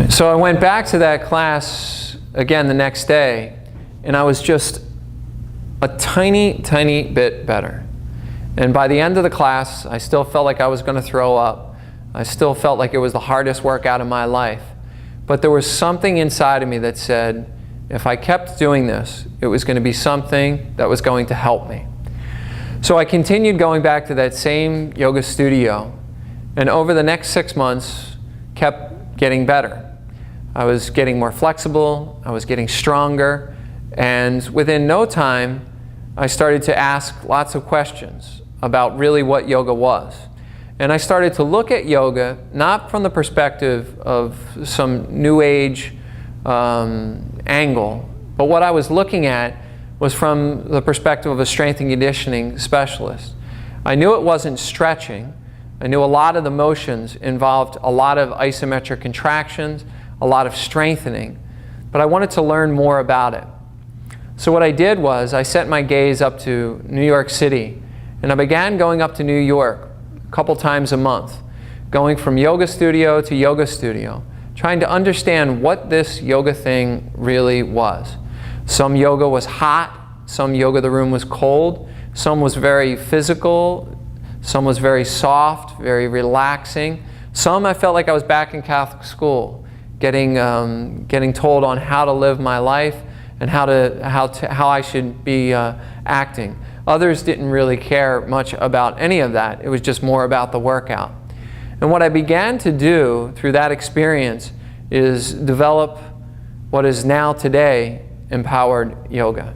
So I went back to that class again the next day, and I was just a tiny, tiny bit better. And by the end of the class, I still felt like I was going to throw up. I still felt like it was the hardest workout of my life. But there was something inside of me that said, if I kept doing this, it was going to be something that was going to help me. So I continued going back to that same yoga studio, and over the next 6 months, kept getting better. I was getting more flexible, I was getting stronger, and within no time, I started to ask lots of questions about really what yoga was. And I started to look at yoga not from the perspective of some new age angle, but what I was looking at was from the perspective of a strength and conditioning specialist. I knew it wasn't stretching. I knew a lot of the motions involved a lot of isometric contractions, a lot of strengthening, but I wanted to learn more about it. So what I did was I set my gaze up to New York City, and I began going up to New York a couple times a month, going from yoga studio to yoga studio, trying to understand what this yoga thing really was. Some yoga was hot, some yoga the room was cold, some was very physical, some was very soft, very relaxing. Some I felt like I was back in Catholic school, getting told on how to live my life and how I should be acting. Others didn't really care much about any of that. It was just more about the workout. And what I began to do through that experience is develop what is now today empowered yoga.